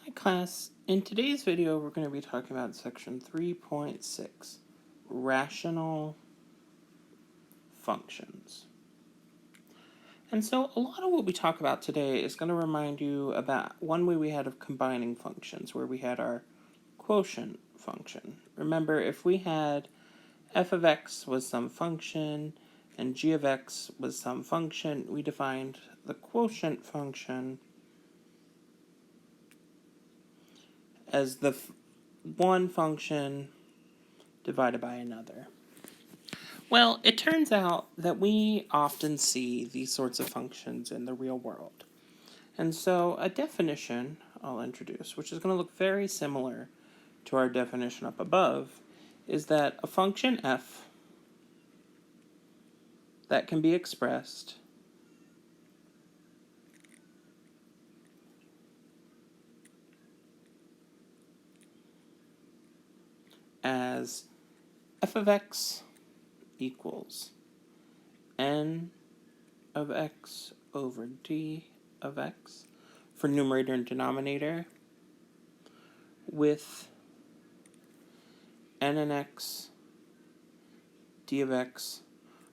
Hi class, in today's video we're going to be talking about section 3.6, rational functions. And so a lot of what we talk about today is going to remind you about one way we had of combining functions, where we had our quotient function. Remember, if we had f of x was some function and g of x was some function, we defined the quotient function as the one function divided by another. Well, it turns out that we often see these sorts of functions in the real world. And so a definition I'll introduce, which is going to look very similar to our definition up above, is that a function f that can be expressed as f of x equals n of x over d of x for numerator and denominator, with n and x d of x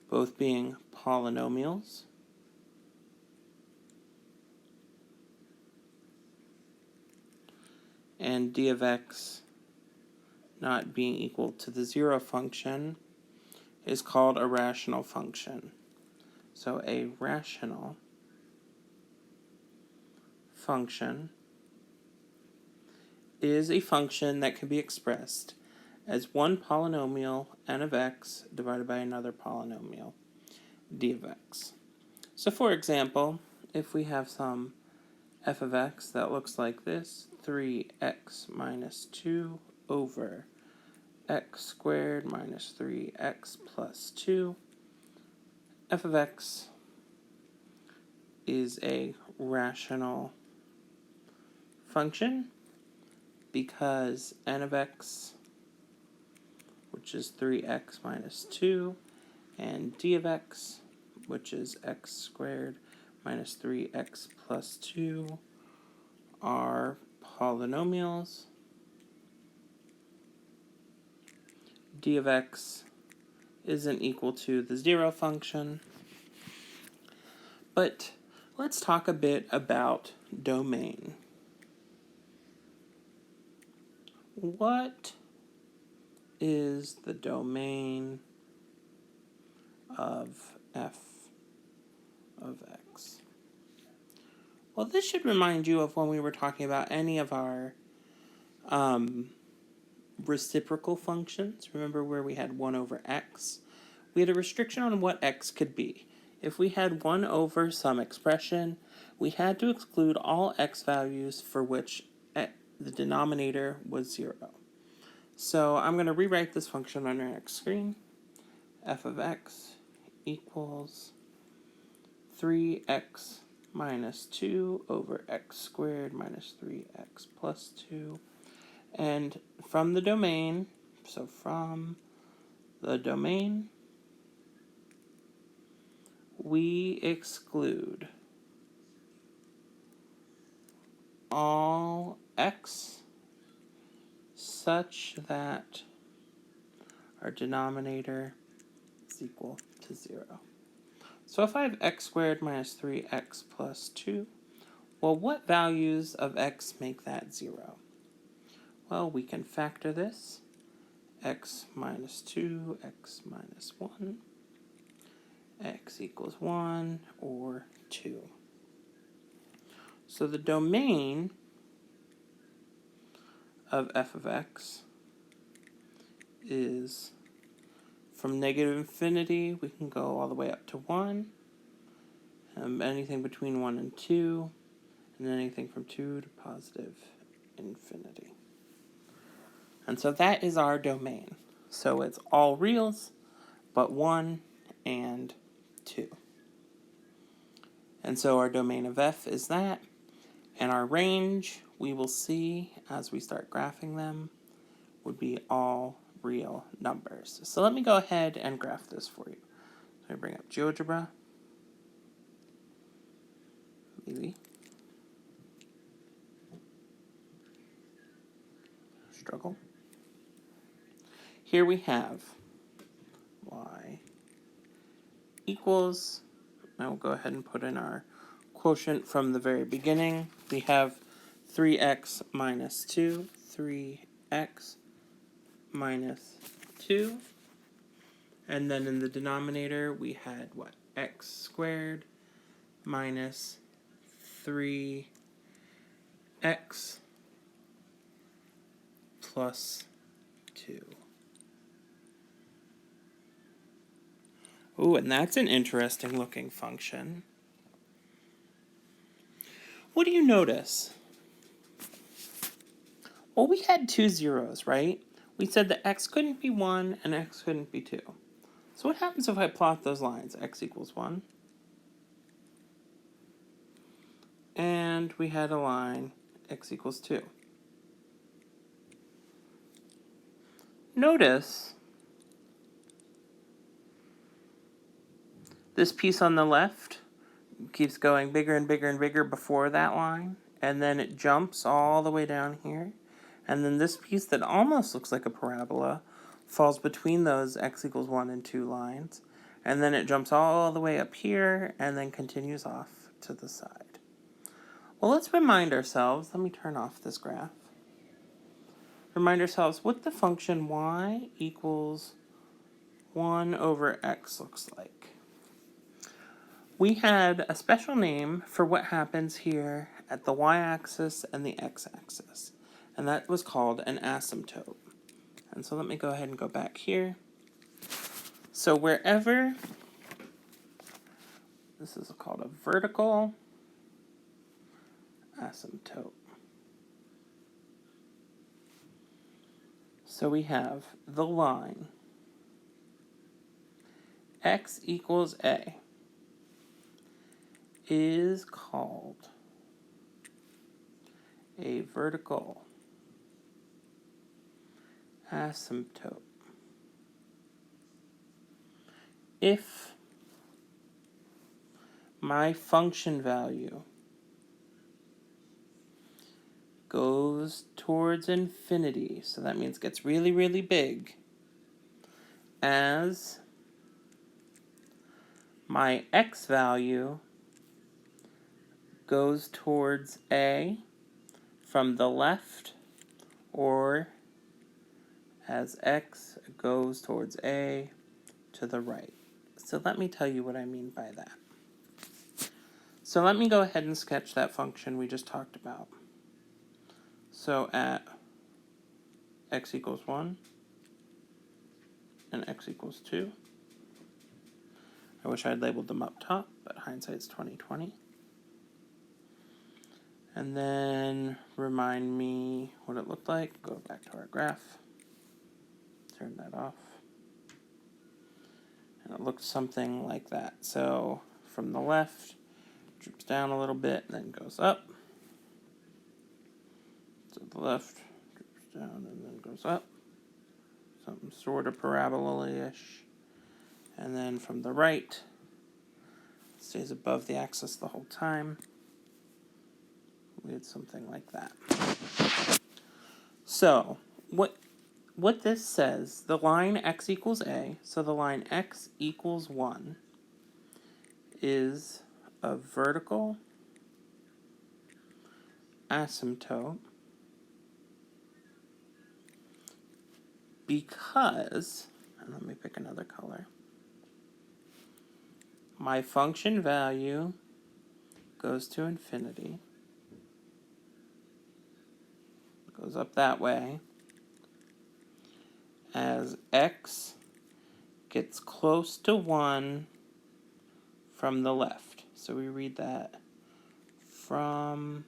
both being polynomials, and d of x not being equal to the zero function is called a rational function. So a rational function is a function that can be expressed as one polynomial n of x divided by another polynomial d of x. So for example, if we have some f of x that looks like this, 3x minus 2 over x squared minus 3x plus 2, f of x is a rational function because n of x, which is 3x minus 2, and d of x, which is x squared minus 3x plus 2, are polynomials. D of x isn't equal to the zero function. But let's talk a bit about domain. What is the domain of f of x? Well, this should remind you of when we were talking about any of our reciprocal functions. Remember where we had 1 over x? We had a restriction on what x could be. If we had 1 over some expression, we had to exclude all x values for which the denominator was 0. So I'm going to rewrite this function on your next screen. F of x equals 3x minus 2 over x squared minus 3x plus 2. And from the domain, we exclude all x such that our denominator is equal to 0. So if I have x squared minus 3x plus 2, well, what values of x make that 0? Well, we can factor this. X minus 2, x minus 1, x equals 1 or 2. So the domain of f of x is from negative infinity, we can go all the way up to 1, anything between 1 and 2, and anything from 2 to positive infinity. And so that is our domain. So it's all reals, but 1 and 2. And so our domain of f is that, and our range, we will see as we start graphing them, would be all real numbers. So let me go ahead and graph this for you. So I bring up GeoGebra. Maybe. struggle. Here we have y equals, now we'll go ahead and put in our quotient from the very beginning. We have 3x minus 2, 3x minus 2. And then in the denominator, we had what? X squared minus 3x plus 2. Ooh, and that's an interesting looking function. What do you notice? Well, we had 2 zeros, right? We said that x couldn't be 1 and x couldn't be 2. So what happens if I plot those lines? X equals 1. And we had a line, x equals 2. Notice this piece on the left keeps going bigger and bigger and bigger before that line, and then it jumps all the way down here. And then this piece that almost looks like a parabola falls between those x equals 1 and 2 lines. And then it jumps all the way up here and then continues off to the side. Well, let's remind ourselves, let me turn off this graph. Remind ourselves what the function y equals 1 over x looks like. We had a special name for what happens here at the y-axis and the x-axis, and that was called an asymptote. And so let me go ahead and go back here. So wherever, this is called a vertical asymptote. So we have the line x equals a is called a vertical asymptote if my function value goes towards infinity, so that means gets really, really big, as my x value goes towards a from the left, or as x goes towards a to the right. So let me tell you what I mean by that. So let me go ahead and sketch that function we just talked about. So at x equals 1 and x equals 2, I wish I'd labeled them up top, but hindsight's 20/20. And then remind me what it looked like. Go back to our graph. Turn that off. And it looked something like that. So from the left, droops down a little bit, and then goes up. To the left, droops down, and then goes up. Something sort of parabola-ish. And then from the right, stays above the axis the whole time. We had something like that. So what this says, the line x equals a, so the line x equals 1 is a vertical asymptote because, and let me pick another color, my function value goes to infinity, goes up that way, as x gets close to 1 from the left. So we read that from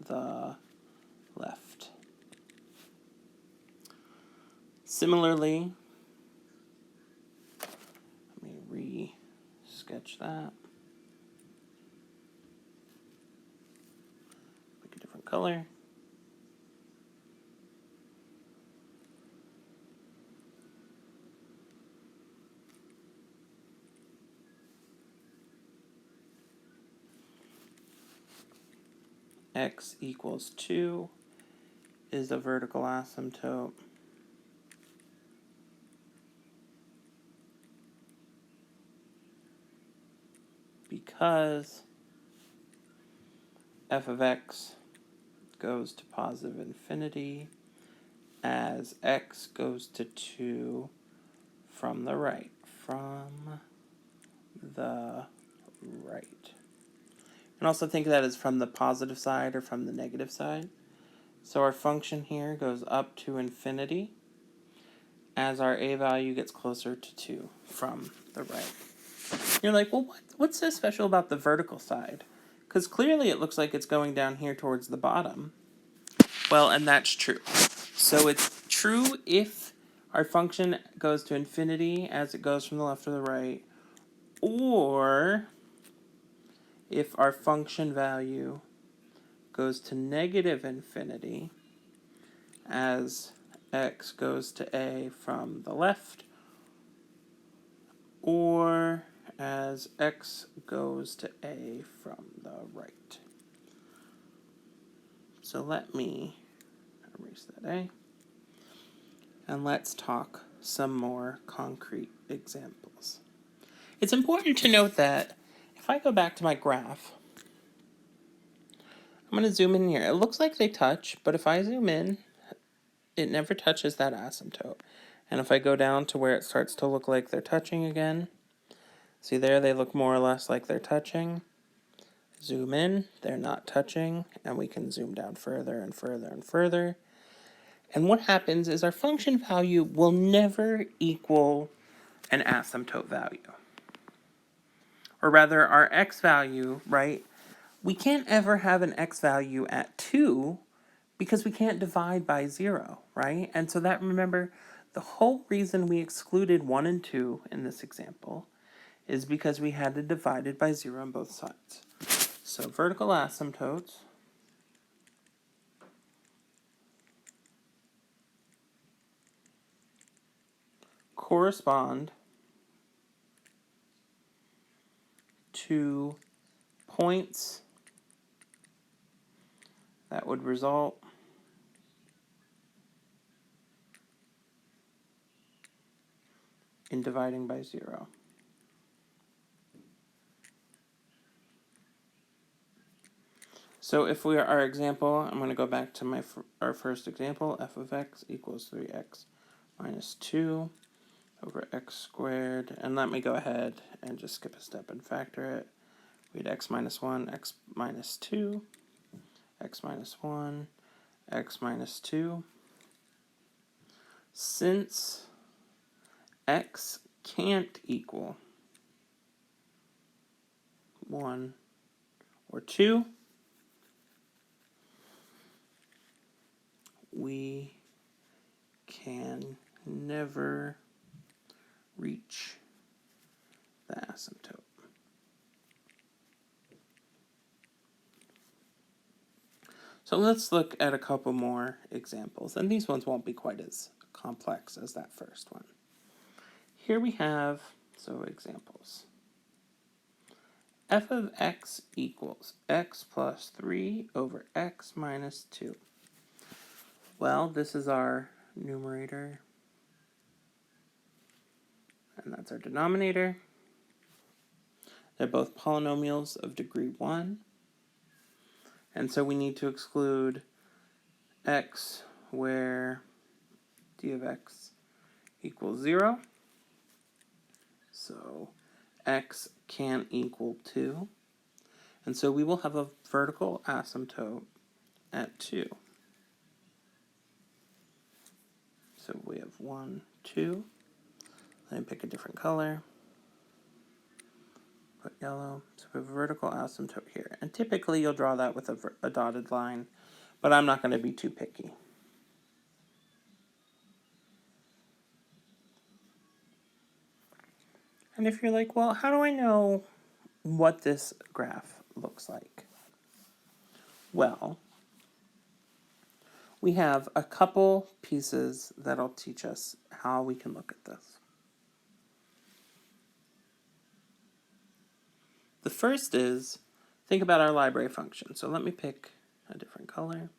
the left. Similarly, let me re-sketch that. Pick a different color. X equals 2 is a vertical asymptote because f of x goes to positive infinity as x goes to 2 from the right. From the right. And also think of that as from the positive side or from the negative side. So our function here goes up to infinity as our a value gets closer to 2 from the right. You're like, well, what's so special about the vertical side? Because clearly it looks like it's going down here towards the bottom. Well, and that's true. So it's true if our function goes to infinity as it goes from the left to the right, or if our function value goes to negative infinity as x goes to a from the left, or as x goes to a from the right. So let me erase that a, and let's talk some more concrete examples. It's important to note that if I go back to my graph, I'm going to zoom in here. It looks like they touch, but if I zoom in, it never touches that asymptote. And if I go down to where it starts to look like they're touching again, see there, they look more or less like they're touching. Zoom in, they're not touching, and we can zoom down further and further and further. And what happens is our function value will never equal an asymptote value. Or rather, our x value, right? We can't ever have an x value at 2 because we can't divide by 0, right? And so that, remember, the whole reason we excluded 1 and 2 in this example is because we had to divide it by 0 on both sides. So vertical asymptotes correspond to points that would result in dividing by 0. So if we are our example, I'm going to go back to our first example, f of x equals 3x minus 2 over x squared. And let me go ahead and just skip a step and factor it. We had x minus 1, x minus 2, x minus 1, x minus 2. Since x can't equal 1 or 2, we can never reach the asymptote. So let's look at a couple more examples, and these ones won't be quite as complex as that first one. Here we have, so examples. F of x equals x plus 3 over x minus 2. Well, this is our numerator, and that's our denominator. They're both polynomials of degree 1. And so we need to exclude x where d of x equals 0. So x can't equal 2. And so we will have a vertical asymptote at 2. So we have 1, 2. Let me pick a different color. Put yellow. So we have a vertical asymptote here. And typically you'll draw that with a dotted line, but I'm not going to be too picky. And if you're like, well, how do I know what this graph looks like? Well, we have a couple pieces that'll teach us how we can look at this. The first is, think about our library function. So let me pick a different color.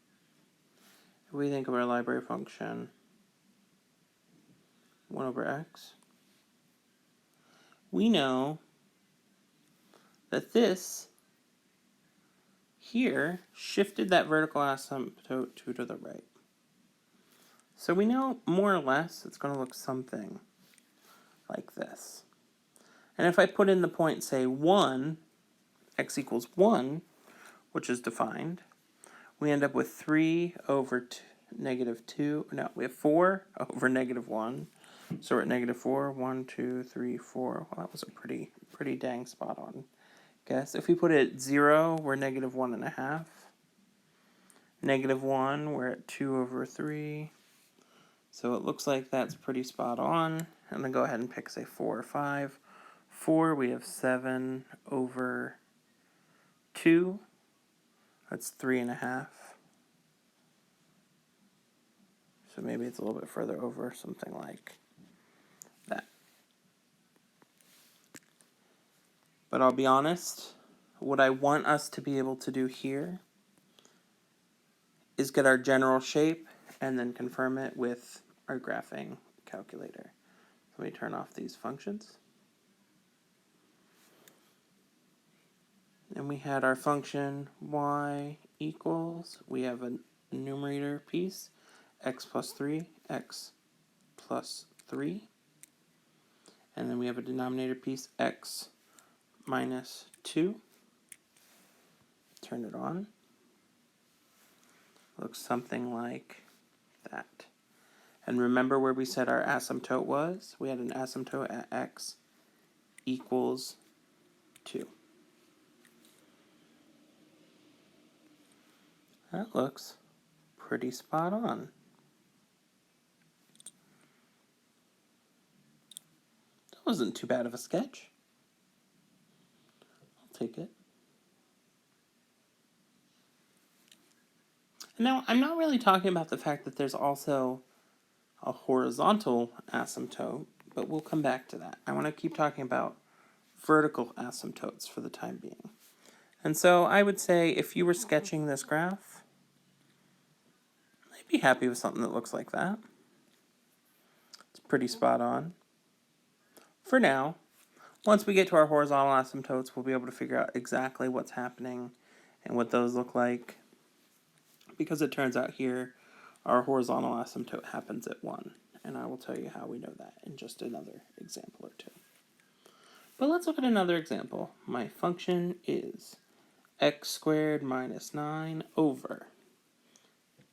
if we think of our library function 1 over x, we know that this here shifted that vertical asymptote 2 to the right. So we know more or less it's going to look something like this. And if I put in the point, say 1, x equals 1, which is defined, we end up with 3 over negative 2. No, we have 4 over negative 1. So we're at negative 4. 1, 2, 3, 4. Well, that was a pretty dang spot on guess. If we put it at 0, we're negative 1.5. Negative 1, we're at 2 over 3. So it looks like that's pretty spot on. And then go ahead and pick, say, 4 or 5. 4, we have 7 over 2. That's 3.5. So maybe it's a little bit further over, something like that. But I'll be honest, what I want us to be able to do here is get our general shape and then confirm it with our graphing calculator. So let me turn off these functions. And we had our function y equals, we have a numerator piece, x plus 3, x plus 3. And then we have a denominator piece, x minus 2. Turn it on. Looks something like that. And remember where we said our asymptote was? We had an asymptote at x equals 2. That looks pretty spot on. That wasn't too bad of a sketch. I'll take it. Now, I'm not really talking about the fact that there's also a horizontal asymptote, but we'll come back to that. I want to keep talking about vertical asymptotes for the time being. And so I would say if you were sketching this graph, I'd be happy with something that looks like that. It's pretty spot on. For now, once we get to our horizontal asymptotes, we'll be able to figure out exactly what's happening and what those look like. Because it turns out here, our horizontal asymptote happens at 1. And I will tell you how we know that in just another example or two. But let's look at another example. My function is x squared minus 9 over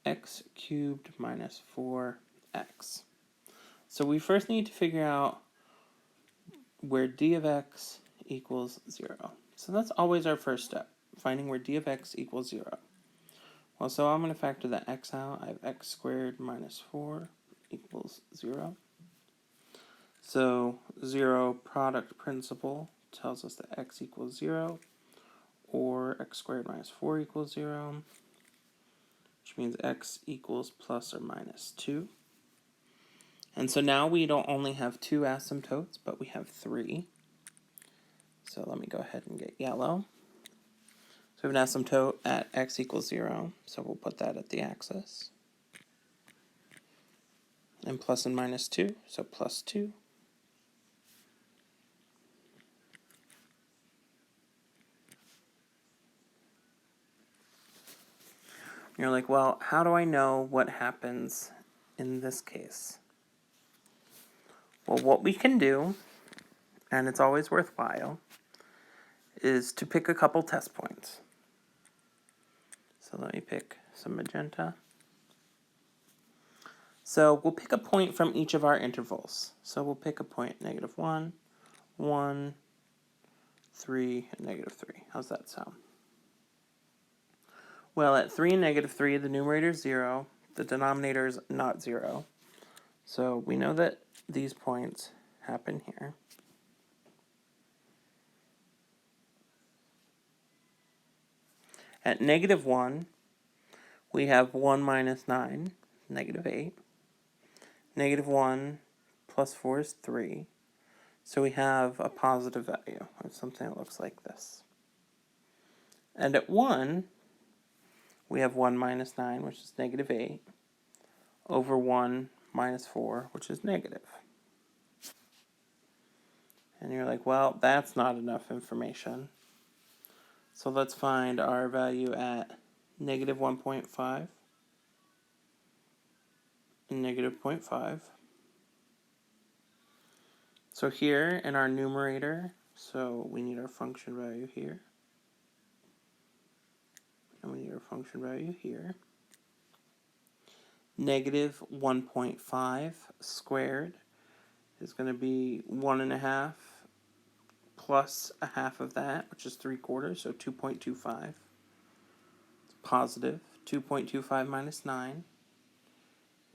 x cubed minus 4x. So we first need to figure out where d of x equals 0. So that's always our first step, finding where d of x equals 0. Well, so I'm going to factor the x out. I have x squared minus 4 equals 0. So 0 product principle tells us that x equals 0, or x squared minus 4 equals 0, which means x equals plus or minus 2. And so now we don't only have 2 asymptotes, but we have 3. So let me go ahead and get yellow. So we have an asymptote at x equals 0, so we'll put that at the axis. And plus and minus 2, so plus 2. You're like, well, how do I know what happens in this case? Well, what we can do, and it's always worthwhile, is to pick a couple test points. So let me pick some magenta. So we'll pick a point from each of our intervals. So we'll pick a point negative 1, 1, 3, and negative 3. How's that sound? Well, at 3 and negative 3, the numerator is 0. The denominator is not 0. So we know that these points happen here. At negative 1, we have 1 minus 9, negative 8. Negative 1 plus 4 is 3. So we have a positive value, or something that looks like this. And at 1, we have 1 minus 9, which is negative 8. over 1 minus 4, which is negative. And you're like, well, that's not enough information. So let's find our value at negative 1.5 and negative 0.5. So here in our numerator, so we need our function value here. And we need our function value here. Negative 1.5 squared is going to be 1.5 plus a half of that, which is 3/4, so 2.25. Positive 2.25 minus 9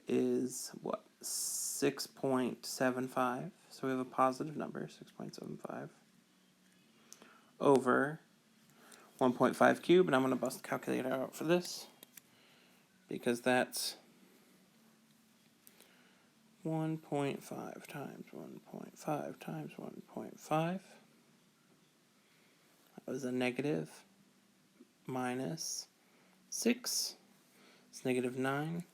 is what? 6.75. So we have a positive number, 6.75, over 1.5 cubed, and I'm going to bust the calculator out for this, because that's 1.5 times 1.5 times 1.5. That was a negative minus 6. It's negative 9.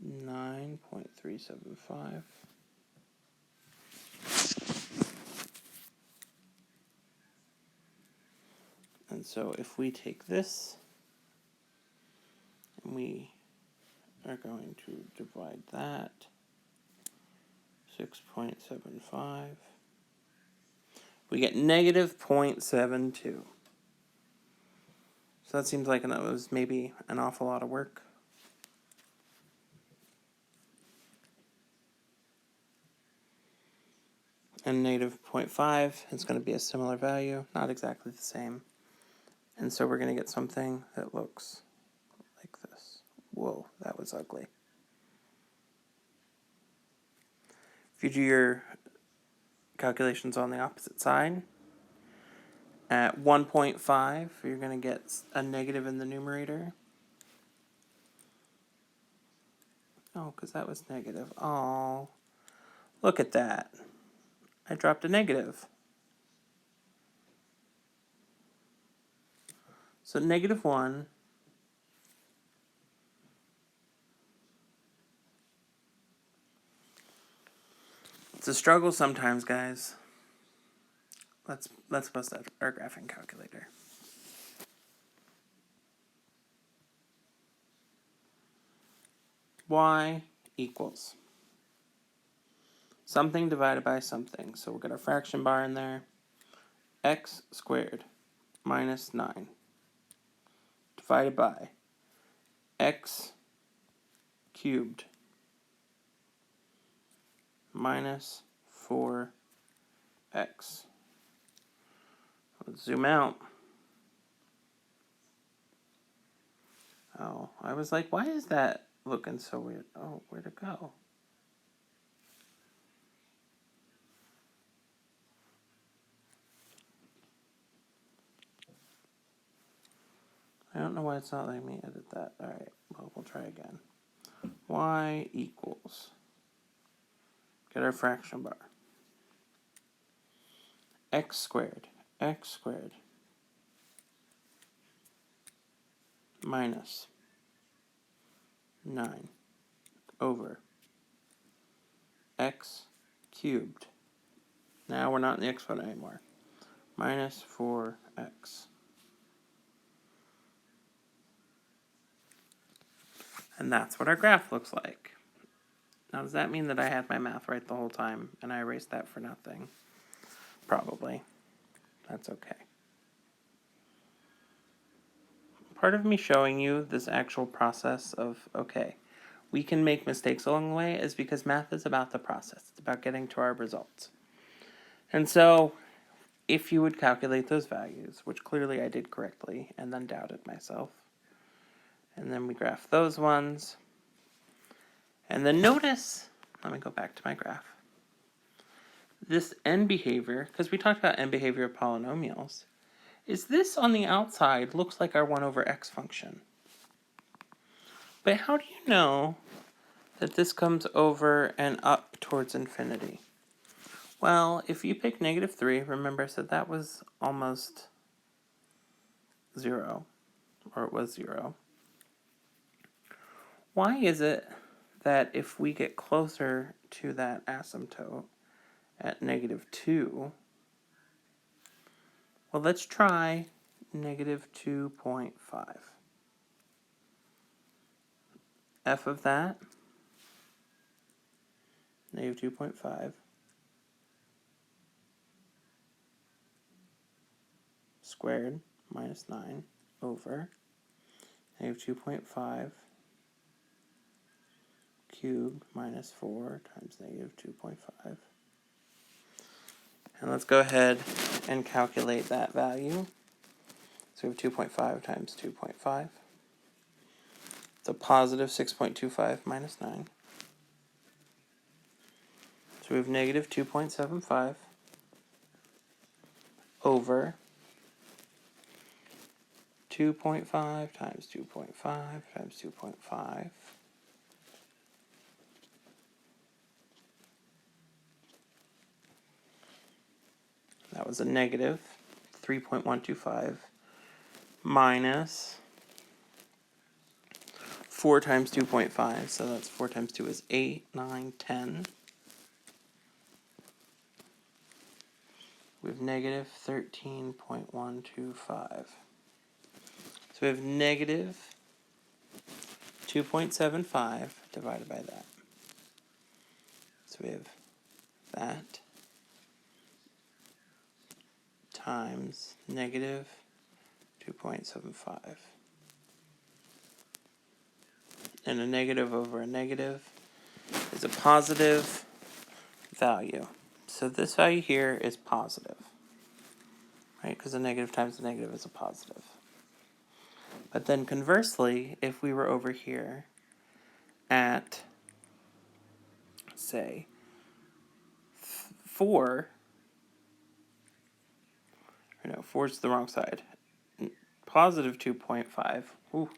9.375. And so if we take this, and we are going to divide that, 6.75, we get negative 0.72. So that seems like it was maybe an awful lot of work. And negative 0.5 is going to be a similar value, not exactly the same. And so we're going to get something that looks like this. Whoa, that was ugly. If you do your calculations on the opposite side, at 1.5, you're going to get a negative in the numerator. Oh, because that was negative. Oh, look at that. I dropped a negative. So negative 1 it's a struggle sometimes, guys. Let's bust out our graphing calculator. Y equals something divided by something. So we'll get our fraction bar in there. X squared minus 9 divided by x cubed minus 4x. Let's zoom out. Oh, I was like, why is that looking so weird? Oh, where'd it go? I don't know why it's not letting me edit that. All right, well, we'll try again. Y equals, get our fraction bar, x squared minus 9 over x cubed. Now we're not in the exponent anymore. Minus 4x. And that's what our graph looks like. Now, does that mean that I had my math right the whole time and I erased that for nothing? Probably. That's okay. Part of me showing you this actual process of, okay, we can make mistakes along the way is because math is about the process. It's about getting to our results. And so, if you would calculate those values, which clearly I did correctly and then doubted myself, and then we graph those ones, and then notice, let me go back to my graph, this end behavior, because we talked about end behavior of polynomials, is this on the outside looks like our 1 over x function. But how do you know that this comes over and up towards infinity? Well, if you pick negative 3, remember I said that was almost 0, or it was 0. why is it that if we get closer to that asymptote at -2, well, let's try -2.5. F of that, -2.5, squared minus 9 over -2.5 cubed minus 4 times -2.5. And let's go ahead and calculate that value. So we have 2.5 times 2.5. It's a positive 6.25 minus 9. So we have negative 2.75 over 2.5 times 2.5 times 2.5. That was a negative 3.125 minus 4 times 2.5. So that's 4 times 2 is 8, 9, 10. We have negative 13.125. So we have negative 2.75 divided by that. So we have that times negative 2.75. And a negative over a negative is a positive value. So this value here is positive, right? Because a negative times a negative is a positive. But then conversely, if we were over here at, say, 4, or no, 4 is the wrong side. Positive 2.5, ooh,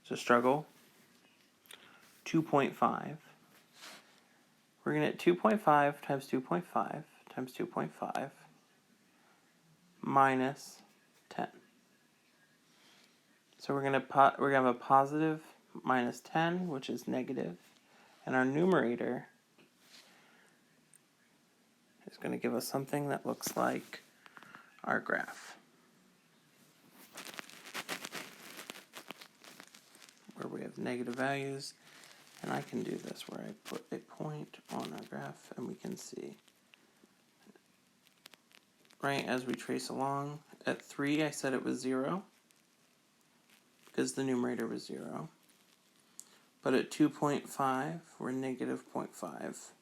it's a struggle. 2.5. We're going to get 2.5 times 2.5 times 2.5 minus 10. So we're going to have a positive minus 10, which is negative, and our numerator is going to give us something that looks like our graph, where we have negative values. And I can do this where I put a point on our graph and we can see, right, as we trace along. At 3, I said it was 0 because the numerator was 0. But at 2.5, we're negative 0.5.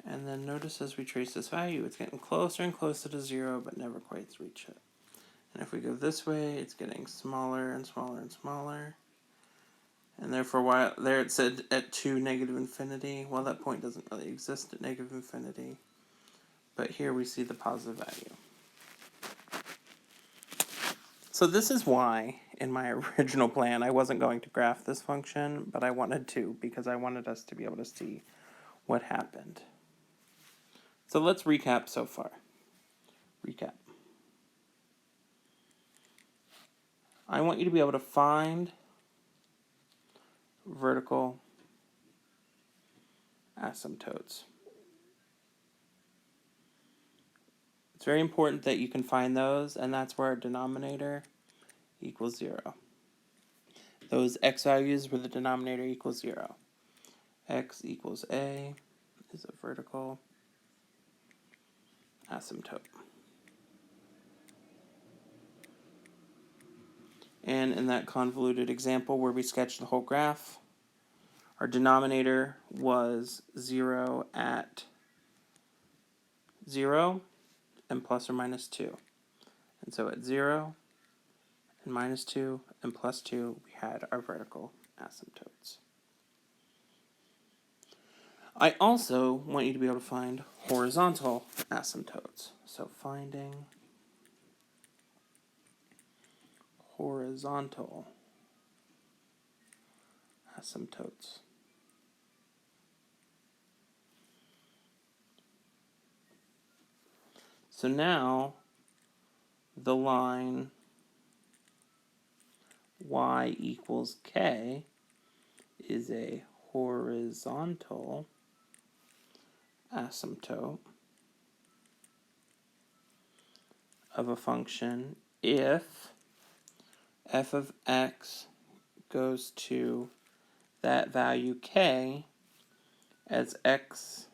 And then notice as we trace this value, it's getting closer and closer to 0, but never quite reach it. And if we go this way, it's getting smaller and smaller and smaller. And there for a while, there it said at 2, negative infinity. Well, that point doesn't really exist at negative infinity. But here we see the positive value. So this is why, in my original plan, I wasn't going to graph this function, but I wanted to, because I wanted us to be able to see what happened. So let's recap so far. Recap. I want you to be able to find vertical asymptotes. It's very important that you can find those, and that's where our denominator equals 0. Those x values where the denominator equals 0. X equals a is a vertical asymptote. And in that convoluted example where we sketched the whole graph, our denominator was 0 at 0 and plus or minus 2. And so at 0 and minus 2 and plus 2, we had our vertical asymptotes. I also want you to be able to find horizontal asymptotes. So finding horizontal asymptotes. So now the line y equals k is a horizontal asymptote of a function if f of x goes to that value k as x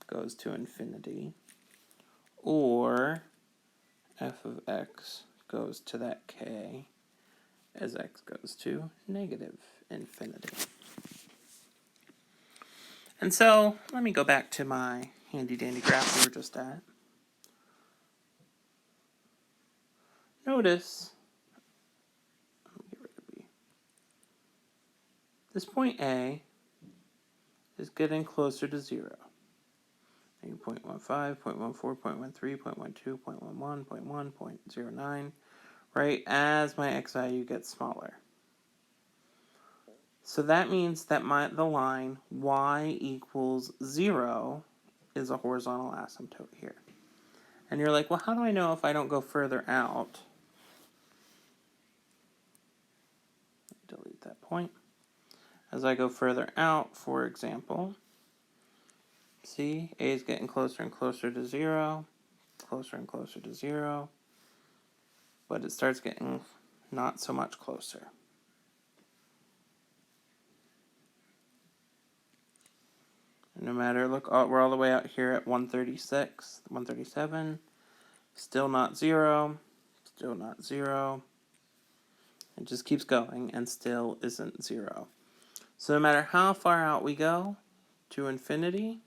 goes to infinity, or f of x goes to that k as x goes to negative infinity. And so, let me go back to my handy-dandy graph we were just at. Notice, get rid of B. This point A is getting closer to 0. 0.15, 0.14, 0.13, 0.12, 0.11, 0.1, 0.09, right, as my x value gets smaller. So that means that the line y equals 0 is a horizontal asymptote here. And you're like, well, how do I know if I don't go further out? Delete that point. As I go further out, for example, see, A is getting closer and closer to 0, closer and closer to 0, but it starts getting not so much closer. No matter, look, we're all the way out here at 136, 137, still not 0, still not 0. It just keeps going and still isn't 0. So no matter how far out we go to infinity,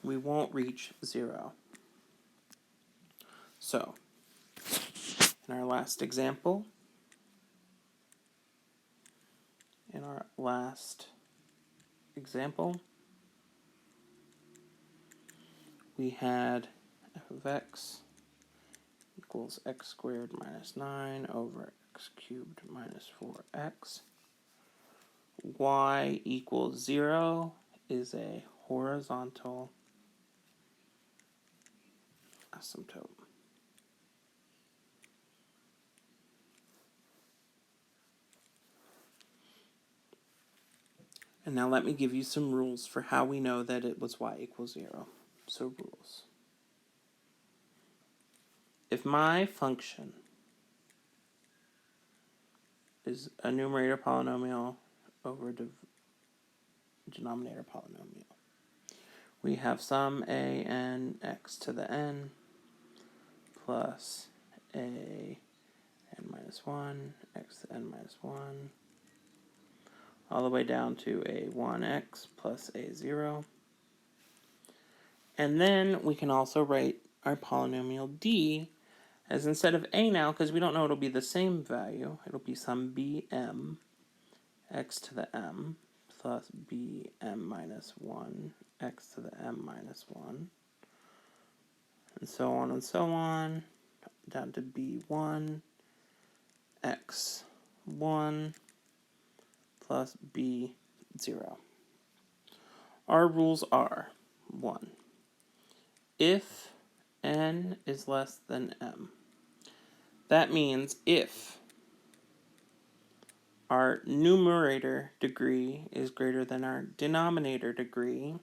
we won't reach 0. So, in our last example, we had f of x equals x squared minus 9 over x cubed minus 4x. Y equals 0 is a horizontal asymptote. And now let me give you some rules for how we know that it was y equals 0. So rules. If my function is a numerator polynomial over a denominator polynomial, we have sum a n x to the n plus a n minus 1 x to the n minus 1 all the way down to a 1x plus a 0. And then we can also write our polynomial d as, instead of a now, because we don't know it'll be the same value, it'll be some bm x to the m plus bm minus 1 x to the m minus 1, and so on, down to b1 x1 plus b0. Our rules are: 1. If n is less than m. That means if our numerator degree is greater than our denominator degree,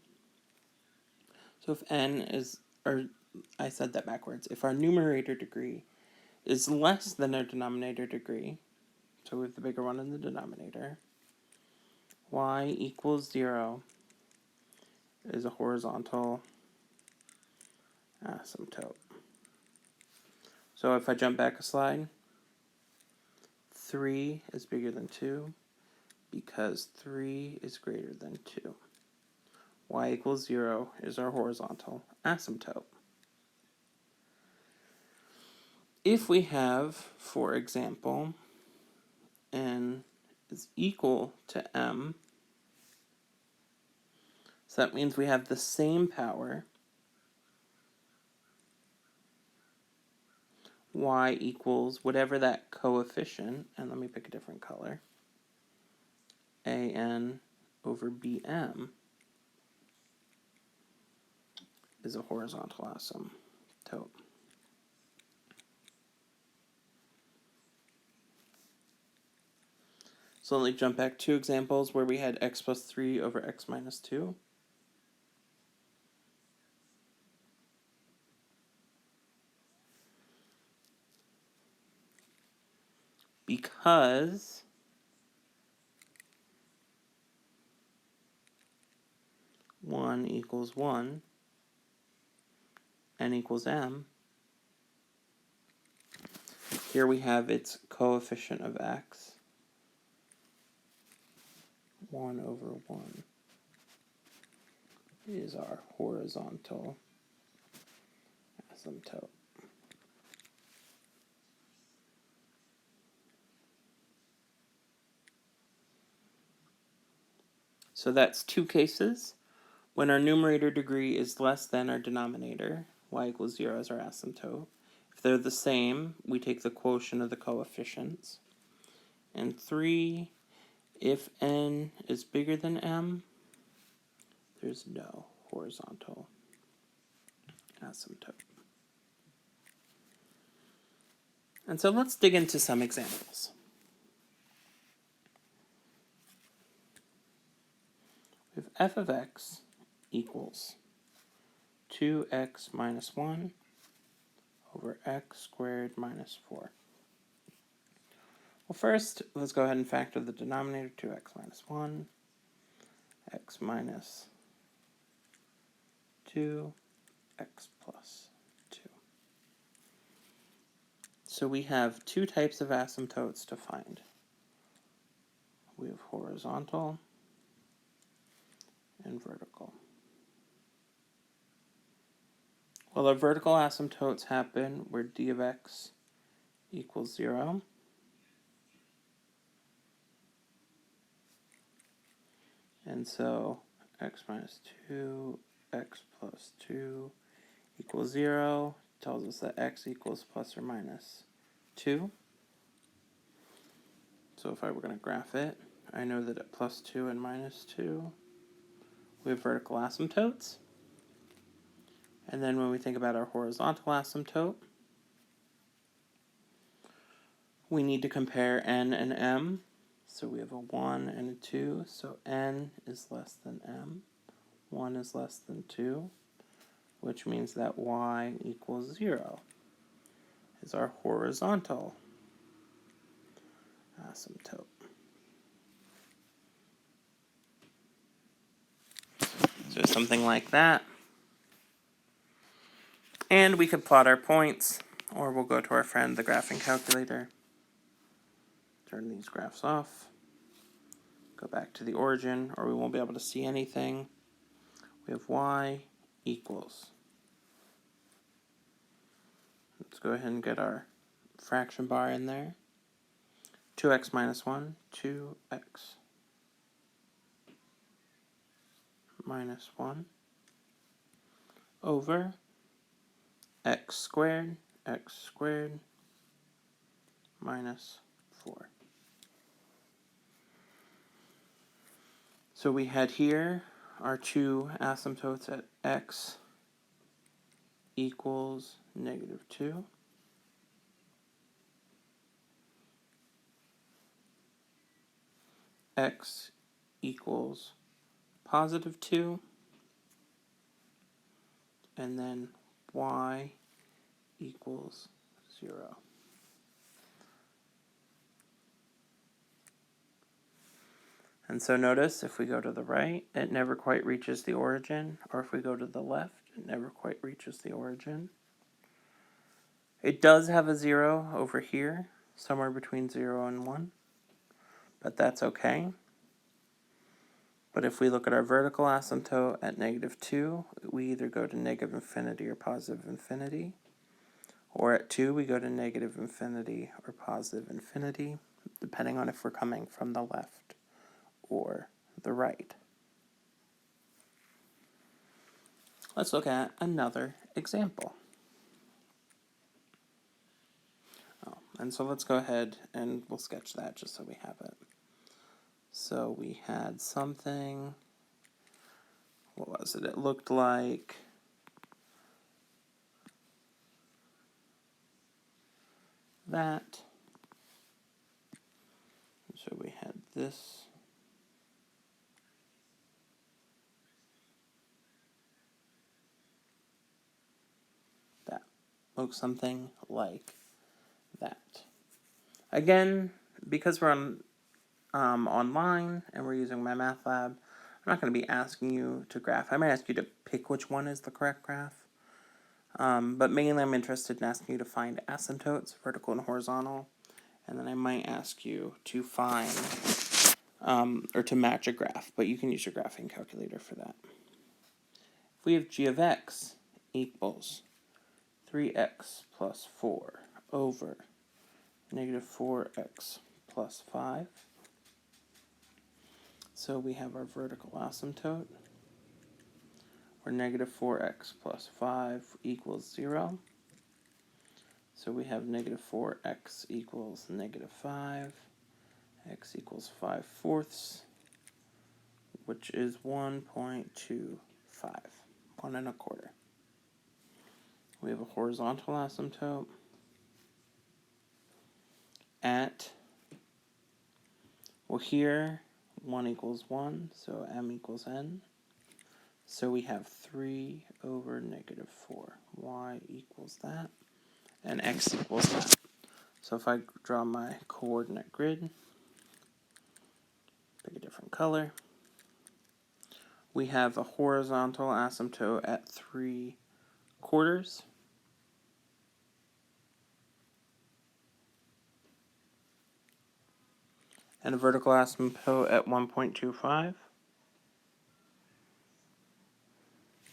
so if n is, or I said that backwards, if our numerator degree is less than our denominator degree, so we have the bigger one in the denominator, y equals 0 is a horizontal asymptote. So if I jump back a slide, 3 is bigger than 2 because 3 is greater than 2. Y equals 0 is our horizontal asymptote. If we have, for example, n is equal to m, so that means we have the same power, y equals whatever that coefficient, and let me pick a different color, an over bm is a horizontal asymptote. So let me jump back 2 examples where we had x plus 3 over x minus 2. Because one equals 1, n equals m, here we have its coefficient of x, 1 over 1 is our horizontal asymptote. So that's 2 cases. When our numerator degree is less than our denominator, y equals 0 is our asymptote. If they're the same, we take the quotient of the coefficients. And 3, if n is bigger than m, there's no horizontal asymptote. And so let's dig into some examples. If f of x equals 2x minus 1 over x squared minus 4. Well, first, let's go ahead and factor the denominator, 2x minus 1, x minus 2, x plus 2. So we have 2 types of asymptotes to find. We have horizontal and vertical. Well, our vertical asymptotes happen where d of x equals 0. And so x minus 2, x plus 2 equals 0. Tells us that x equals plus or minus 2. So if I were going to graph it, I know that at plus 2 and minus 2, we have vertical asymptotes. And then when we think about our horizontal asymptote, we need to compare n and m. So we have a 1 and a 2. So n is less than m. 1 is less than 2, which means that y equals 0 is our horizontal asymptote. So something like that. And we could plot our points, or we'll go to our friend the graphing calculator. Turn these graphs off. Go back to the origin, or we won't be able to see anything. We have y equals. Let's go ahead and get our fraction bar in there. 2x minus 1, 2x minus 1 over x squared minus 4. So we had here our 2 asymptotes at x equals negative 2. X equals positive 2. And then y equals 0. And so notice if we go to the right, it never quite reaches the origin, or if we go to the left, it never quite reaches the origin. It does have a 0 over here, somewhere between 0 and 1, but that's okay. But if we look at our vertical asymptote at negative 2, we either go to negative infinity or positive infinity, or at 2 we go to negative infinity or positive infinity, depending on if we're coming from the left or the right. Let's look at another example. And so let's go ahead and we'll sketch that just so we have it. So we had something, what was it? It looked like that. So we had this. That looks something like that. Again, because we're on online and we're using my math lab, I'm not going to be asking you to graph. I might ask you to pick which one is the correct graph. But mainly I'm interested in asking you to find asymptotes, vertical and horizontal. And then I might ask you to find, or to match a graph. But you can use your graphing calculator for that. If we have g of x equals 3x plus 4 over negative 4x plus 5. So we have our vertical asymptote, where negative 4x plus 5 equals 0. So we have negative 4x equals negative 5, x equals 5/4, which is 1.25, 1 1/4. We have a horizontal asymptote at, well here, 1 equals 1, so m equals n. So we have 3 over negative 4. Y equals that, and x equals that. So if I draw my coordinate grid, pick a different color, we have a horizontal asymptote at 3/4. And a vertical asymptote at 1.25.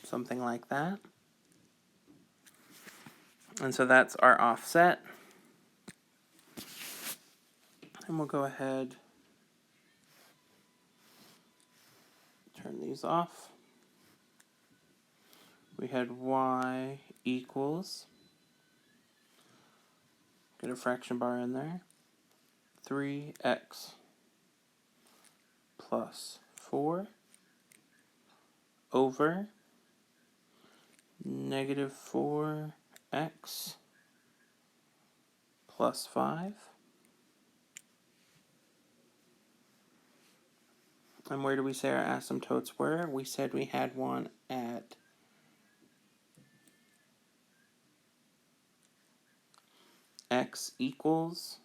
Something like that. And so that's our offset. And we'll go ahead, turn these off. We had y equals, get a fraction bar in there, 3x plus 4 over negative 4x plus 5. And where do we say our asymptotes were? We said we had one at x equals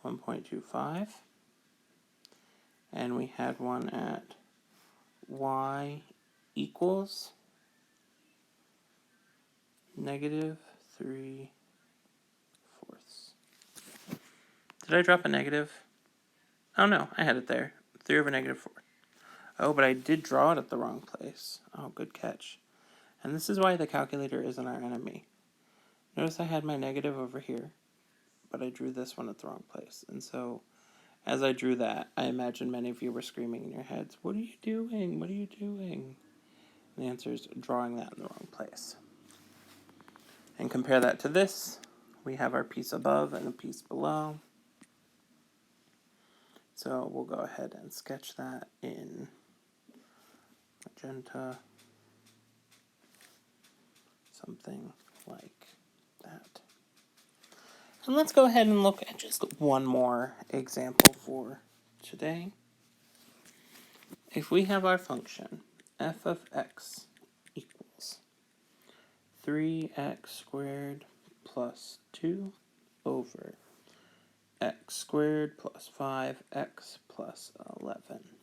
1.25. And we had one at y equals negative 3/4. Did I drop a negative? Oh no, I had it there. 3 over negative 4. Oh, but I did draw it at the wrong place. Oh, good catch. And this is why the calculator isn't our enemy. Notice I had my negative over here, but I drew this one at the wrong place. And so, as I drew that, I imagine many of you were screaming in your heads, "What are you doing? What are you doing?" And the answer is drawing that in the wrong place. And compare that to this. We have our piece above and a piece below. So we'll go ahead and sketch that in magenta, something like that. And let's go ahead and look at just one more example for today. If we have our function f of x equals 3x squared plus 2 over x squared plus 5x plus 11.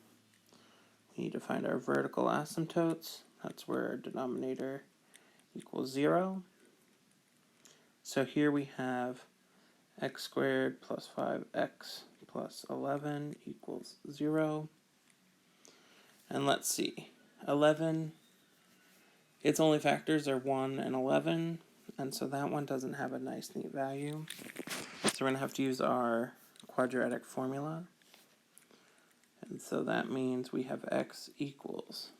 We need to find our vertical asymptotes. That's where our denominator equals 0. So here we have x squared plus 5x plus 11 equals 0. And let's see, 11, its only factors are 1 and 11, and so that one doesn't have a nice neat value. So we're going to have to use our quadratic formula. And so that means we have x equals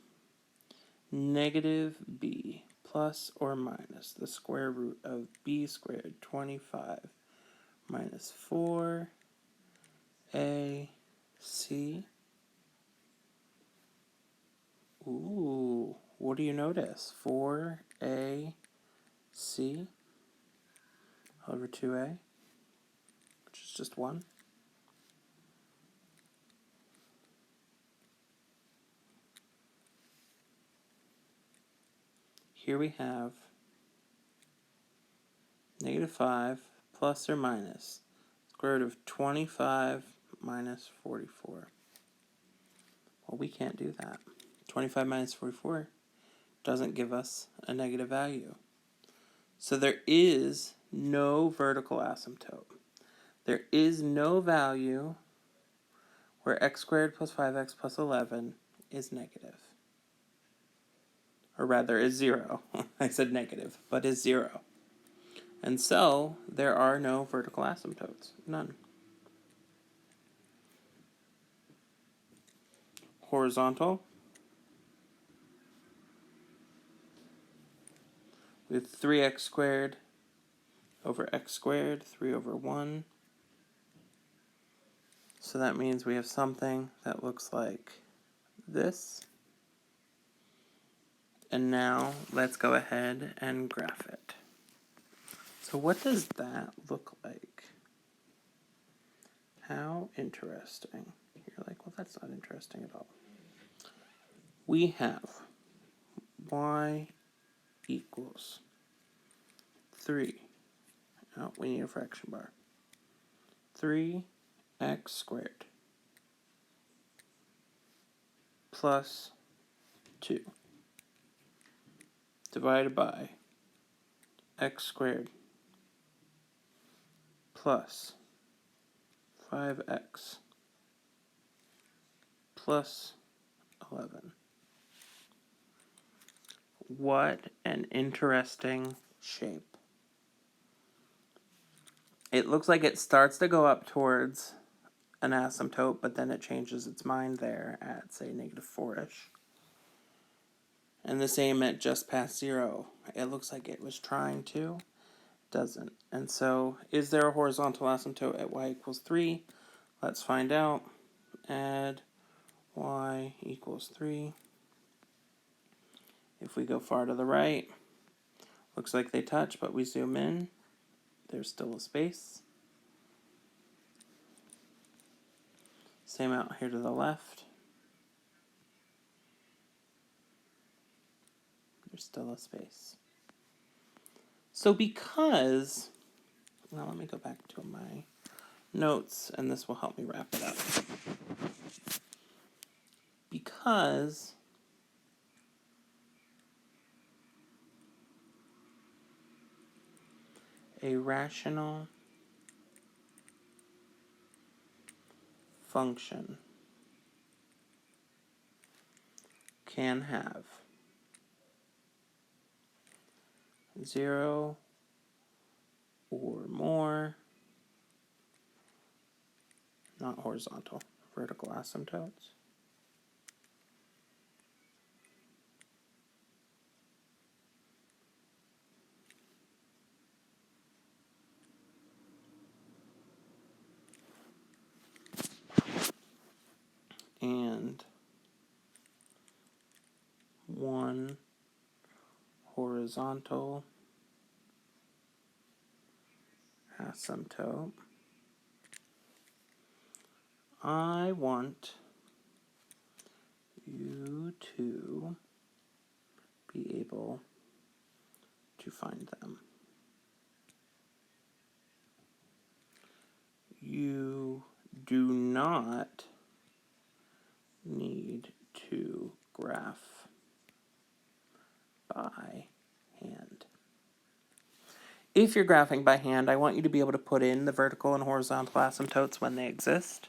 negative b plus or minus the square root of b squared 25 minus 4ac. Ooh, what do you notice? 4ac over 2a, which is just 1. here we have -5 plus or minus square root of 25 minus 44. Well, we can't do that. 25 minus 44 doesn't give us a negative value. So there is no vertical asymptote. There is no value where x squared plus 5x plus 11 is negative. Or rather, is 0. I said negative, but is 0. And so, there are no vertical asymptotes. None. Horizontal. We have 3x squared over x squared, 3 over 1. So that means we have something that looks like this. And now, let's go ahead and graph it. So what does that look like? How interesting. You're like, well, that's not interesting at all. We have y equals 3. Oh, we need a fraction bar. 3x squared plus 2 divided by x squared plus 5x plus 11. What an interesting shape. It looks like it starts to go up towards an asymptote, but then it changes its mind there at, say, -4-ish. And the same at just past 0. It looks like it was trying to, doesn't. And so, is there a horizontal asymptote at y equals 3? Let's find out. Add y equals 3. If we go far to the right, looks like they touch, but we zoom in. There's still a space. Same out here to the left. There's still a space. So because, now let me go back to my notes, and this will help me wrap it up. Because a rational function can have 0 or more, not horizontal, vertical asymptotes. And 1 horizontal asymptote. I want you to be able to find them. You do not need to graph by hand. If you're graphing by hand, I want you to be able to put in the vertical and horizontal asymptotes when they exist.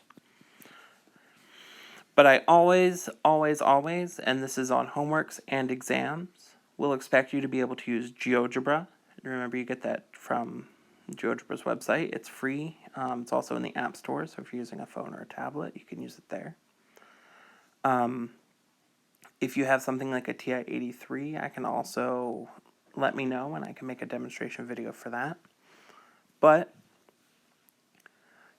But I always, and this is on homeworks and exams, will expect you to be able to use GeoGebra. Remember, you get that from GeoGebra's website. It's free. It's also in the App Store, so if you're using a phone or a tablet, you can use it there. If you have something like a TI-83, I can also let me know, and I can make a demonstration video for that. But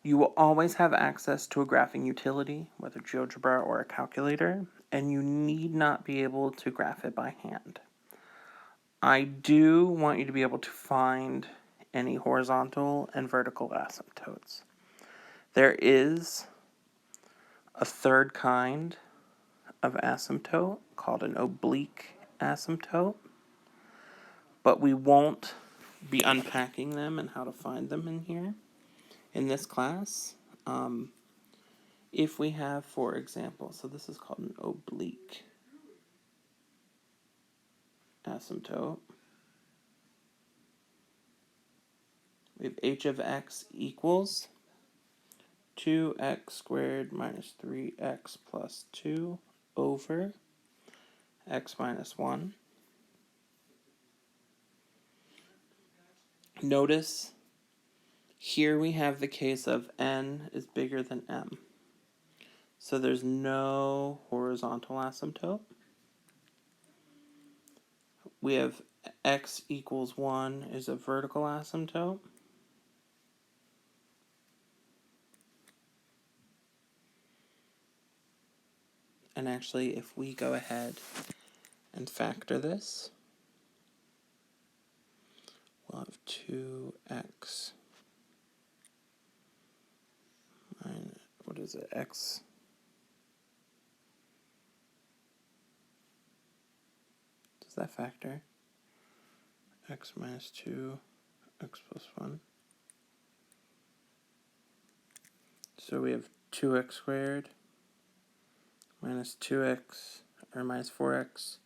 you will always have access to a graphing utility, whether GeoGebra or a calculator, and you need not be able to graph it by hand. I do want you to be able to find any horizontal and vertical asymptotes. There is a third kind of asymptote called an oblique asymptote. but we won't be unpacking them and how to find them in here, in this class. If we have, for example, so this is called an oblique asymptote. We have h of x equals 2x squared minus 3x plus 2 over x minus 1. Notice here we have the case of n is bigger than m. So there's no horizontal asymptote. We have x equals 1 is a vertical asymptote. And actually, if we go ahead and factor this, we'll have 2x minus, what is it, x? Does that factor? X minus 2, x plus 1. So we have 2x squared minus 2x, or minus 4x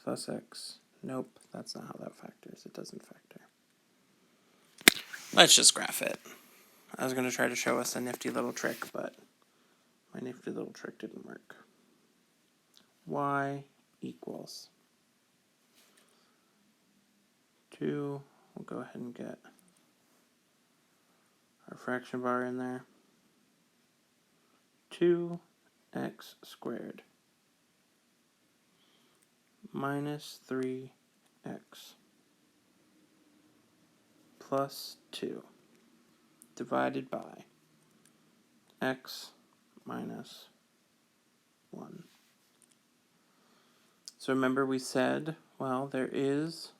plus x. Nope, that's not how that factors. It doesn't factor. Let's just graph it. I was going to try to show us a nifty little trick, but my nifty little trick didn't work. Y equals 2. We'll go ahead and get our fraction bar in there. 2x squared minus 3x plus 2 divided by x minus 1. So remember we said, well, there is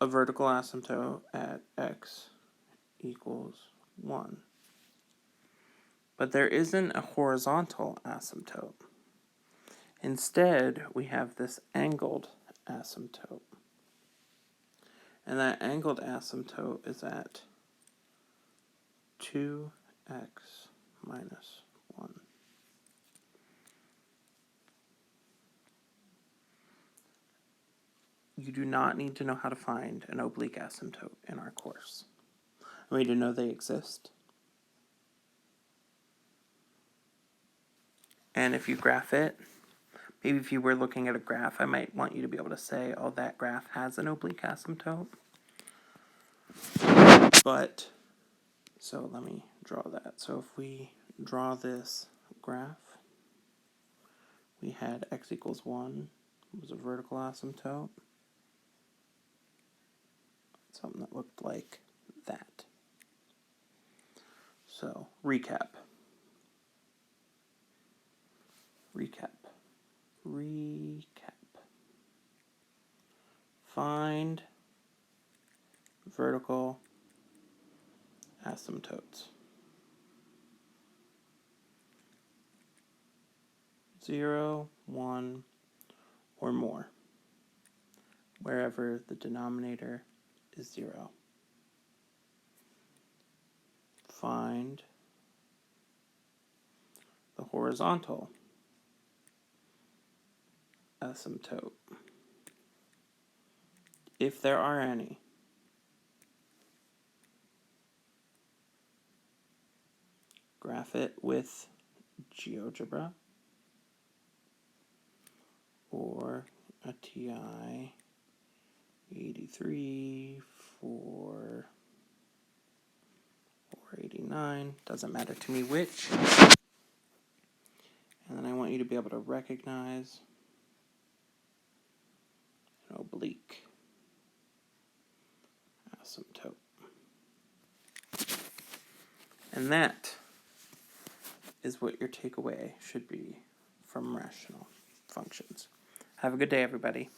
a vertical asymptote at x equals 1. But there isn't a horizontal asymptote. Instead, we have this angled asymptote. And that angled asymptote is at 2x minus 1. You do not need to know how to find an oblique asymptote in our course. We need to know they exist. And if you graph it, maybe if you were looking at a graph, I might want you to be able to say, oh, that graph has an oblique asymptote. But, so let me draw that. So if we draw this graph, we had x equals 1 was a vertical asymptote. Something that looked like that. So, recap. Find vertical asymptotes. 0, 1, or more, wherever the denominator is 0. Find the horizontal asymptote, if there are any. Graph it with GeoGebra or a TI 83, 4, or 89, doesn't matter to me which. And then I want you to be able to recognize an oblique asymptote. And that is what your takeaway should be from rational functions. Have a good day, everybody.